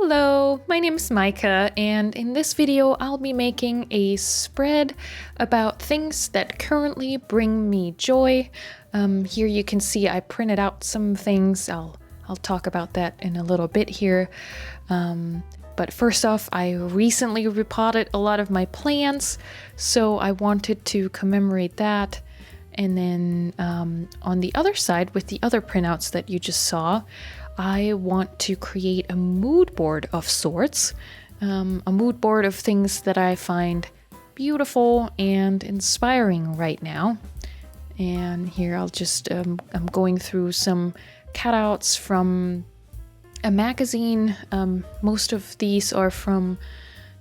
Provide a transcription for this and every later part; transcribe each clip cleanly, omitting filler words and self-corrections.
Hello, my name is Micah, and in this video I'll be making a spread about things that currently bring me joy. Here you can see I printed out some things. I'll talk about that in a little bit here. But first off, I recently repotted a lot of my plants, so I wanted to commemorate that. And then on the other side, with the other printouts that you just saw, I want to create a mood board of sorts, a mood board of things that I find beautiful and inspiring right now. And here I'll just, I'm going through some cutouts from a magazine. Most of these are from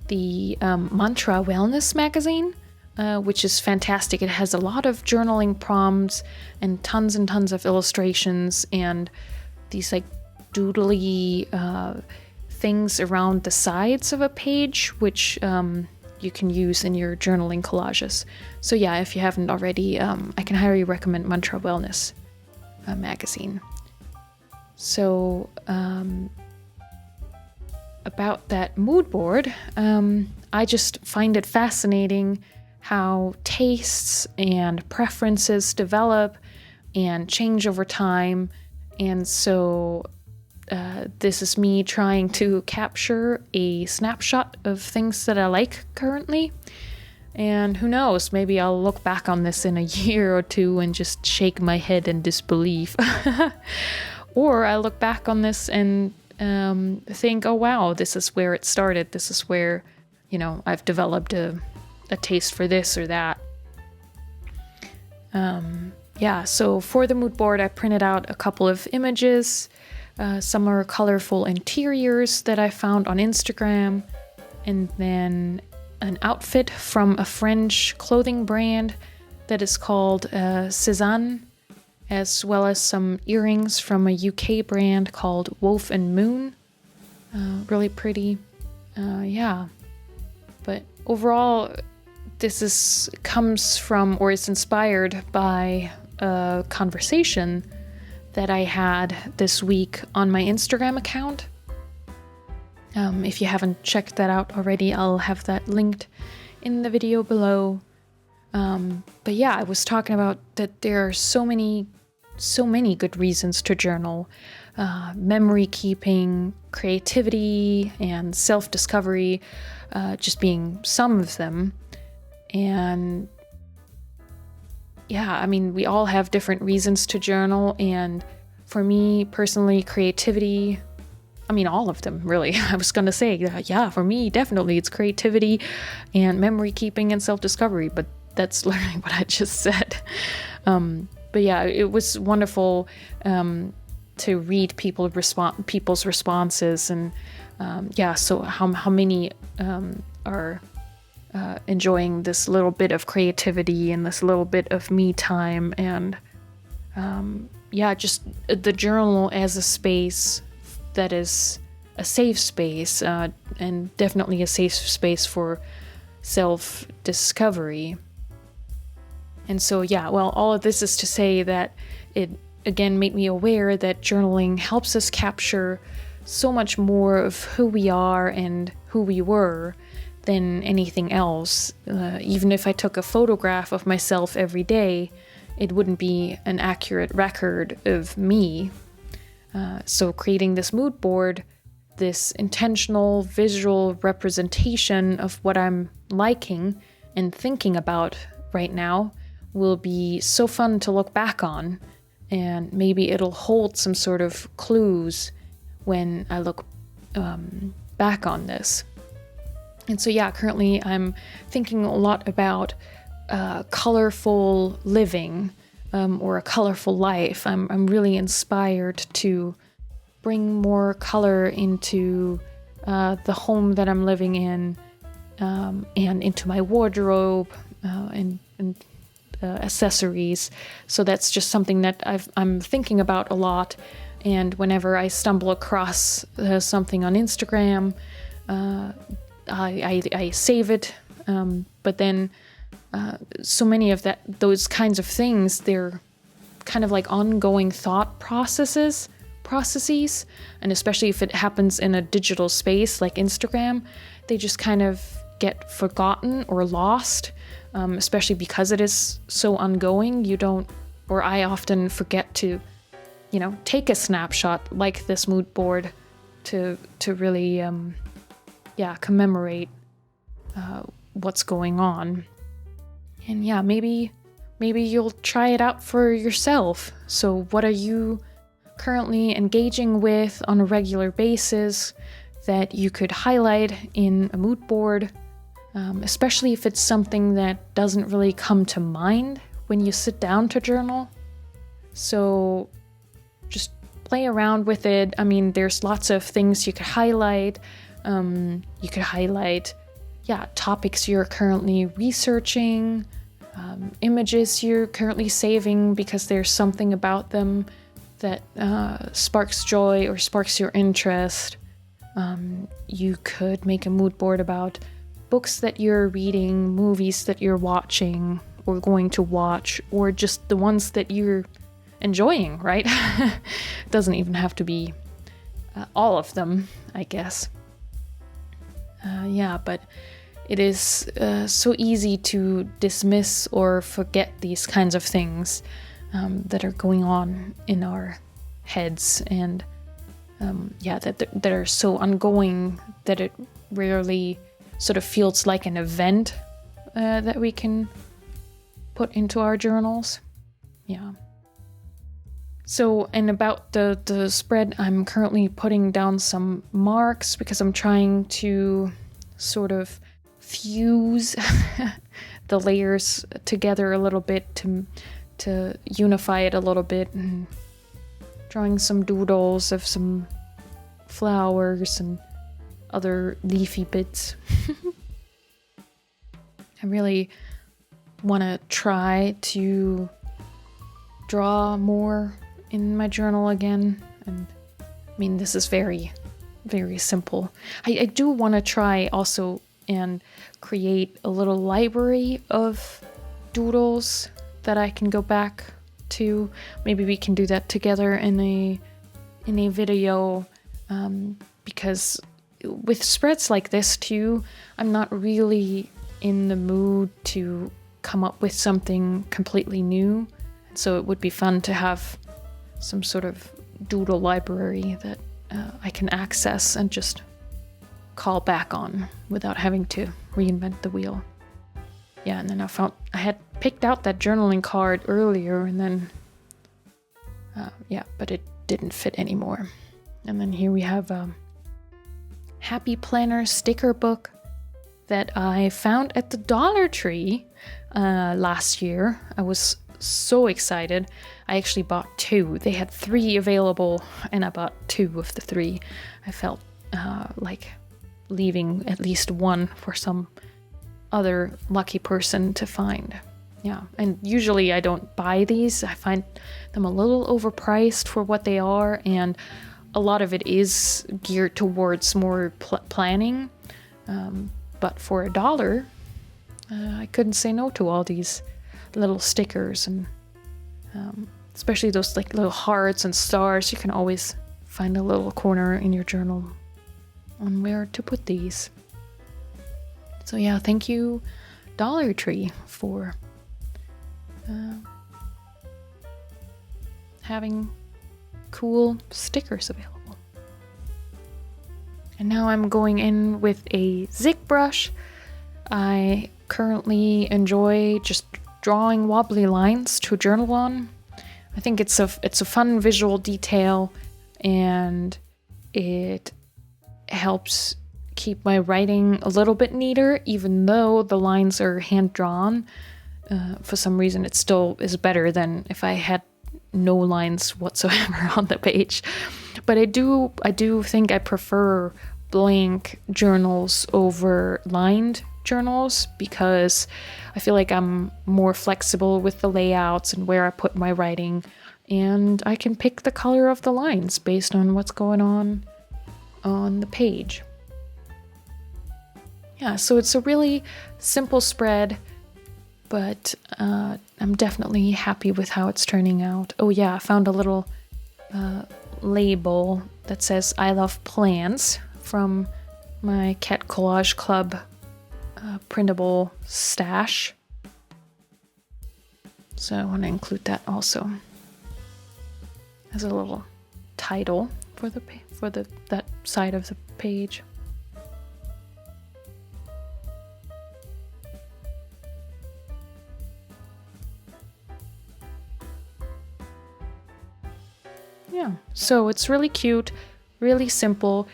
the Mantra Wellness magazine, which is fantastic. It has a lot of journaling prompts and tons of illustrations and these like doodly things around the sides of a page, which you can use in your journaling collages. So yeah, if you haven't already, I can highly recommend Mantra Wellness magazine. So about that mood board, I just find it fascinating how tastes and preferences develop and change over time. And so this is me trying to capture a snapshot of things that I like currently. And who knows, maybe I'll look back on this in a year or two and just shake my head in disbelief. Or I look back on this and think, oh wow, this is where it started. This is where, I've developed a taste for this or that. So for the mood board, I printed out a couple of images. Some are colorful interiors that I found on Instagram, and then an outfit from a French clothing brand that is called Cézanne, as well as some earrings from a UK brand called Wolf and Moon. Really pretty. But overall, this comes from or is inspired by a conversation that I had this week on my Instagram account. If you haven't checked that out already, I'll have that linked in the video below. But yeah, I was talking about that there are so many good reasons to journal. Memory keeping, creativity, and self-discovery, just being some of them. And yeah, we all have different reasons to journal, and for me personally, creativity, all of them really. I was gonna say, yeah, for me, definitely it's creativity and memory keeping and self-discovery, but that's literally what I just said. But yeah, it was wonderful to read people's responses, and so how many are enjoying this little bit of creativity and this little bit of me time, and just the journal as a space that is a safe space, and definitely a safe space for self-discovery. And so all of this is to say that it again made me aware that journaling helps us capture so much more of who we are and who we were than anything else. Even if I took a photograph of myself every day, it wouldn't be an accurate record of me. So creating this mood board, this intentional visual representation of what I'm liking and thinking about right now, will be so fun to look back on, and maybe it'll hold some sort of clues when I look back on this. And so currently I'm thinking a lot about colorful living, or a colorful life. I'm really inspired to bring more color into the home that I'm living in, and into my wardrobe, and accessories. So that's just something that I'm thinking about a lot. And whenever I stumble across something on Instagram, I save it, but then so many of those kinds of things, they're kind of like ongoing thought processes, and especially if it happens in a digital space like Instagram, they just kind of get forgotten or lost, especially because it is so ongoing. I often forget to, take a snapshot like this mood board to really, commemorate what's going on. And yeah, maybe you'll try it out for yourself. So what are you currently engaging with on a regular basis that you could highlight in a mood board, especially if it's something that doesn't really come to mind when you sit down to journal? So just play around with it. I mean, there's lots of things you could highlight. You could highlight, topics you're currently researching, images you're currently saving because there's something about them that sparks joy or sparks your interest. You could make a mood board about books that you're reading, movies that you're watching or going to watch, or just the ones that you're enjoying, right? It doesn't even have to be all of them, I guess. But it is so easy to dismiss or forget these kinds of things that are going on in our heads, and that are so ongoing that it rarely sort of feels like an event that we can put into our journals. Yeah. So, and about the spread, I'm currently putting down some marks because I'm trying to sort of fuse the layers together a little bit to unify it a little bit, and drawing some doodles of some flowers and other leafy bits. I really want to try to draw more in my journal again, and I mean, this is very, very simple. I do want to try also and create a little library of doodles that I can go back to. Maybe we can do that together in a video, because with spreads like this too, I'm not really in the mood to come up with something completely new. So it would be fun to have some sort of doodle library that I can access and just call back on without having to reinvent the wheel. Yeah, and then I had picked out that journaling card earlier, and then but it didn't fit anymore. And then here we have a Happy Planner sticker book that I found at the Dollar Tree last year. I was so excited. I actually bought 2. They had 3 available, and I bought 2 of the 3. I felt like leaving at least one for some other lucky person to find. Yeah, and usually I don't buy these. I find them a little overpriced for what they are, and a lot of it is geared towards more planning. But for $1, I couldn't say no to all these little stickers, and especially those like little hearts and stars. You can always find a little corner in your journal on where to put these. So yeah, thank you Dollar Tree for having cool stickers available. And now I'm going in with a Zig brush. I currently enjoy just drawing wobbly lines to journal on. I think it's a fun visual detail, and it helps keep my writing a little bit neater, even though the lines are hand drawn. For some reason, it still is better than if I had no lines whatsoever on the page. But I do think I prefer blank journals over lined journals, because I feel like I'm more flexible with the layouts and where I put my writing, and I can pick the color of the lines based on what's going on the page. Yeah, so it's a really simple spread, but I'm definitely happy with how it's turning out. Oh yeah, I found a little label that says I love plants from my Cat Collage Club printable stash. So I want to include that also as a little title for that side of the page. Yeah, so it's really cute, really simple,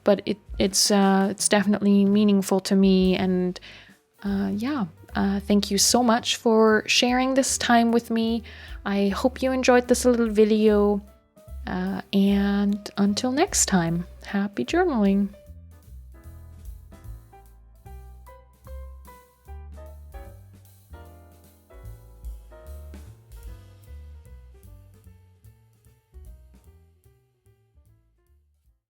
but it's definitely meaningful to me. And yeah, thank you so much for sharing this time with me. I hope you enjoyed this little video, and until next time, happy journaling.